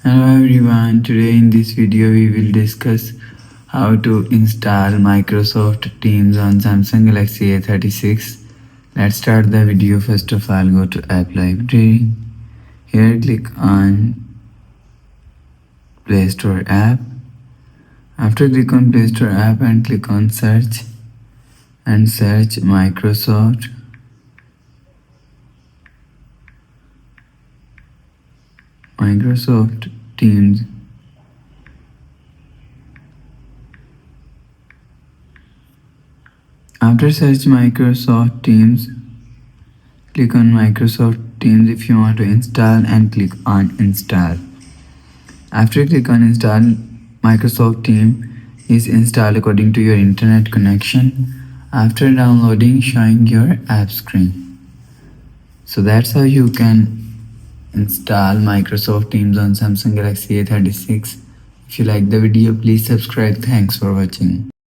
Hello everyone, today in this video we will discuss how to install Microsoft Teams on Samsung Galaxy A36. Let's start the video. First of all, go to App Library. Here click on Play Store app. After click on Play Store app and click on search and search Microsoft Teams. After search Microsoft Teams, click on Microsoft Teams if you want to install and click on install. After click on install, Microsoft Teams is installed according to your internet connection. After downloading, showing your app screen. So that's how you can install Microsoft Teams on Samsung Galaxy A36. If you like the video, please subscribe. Thanks for watching.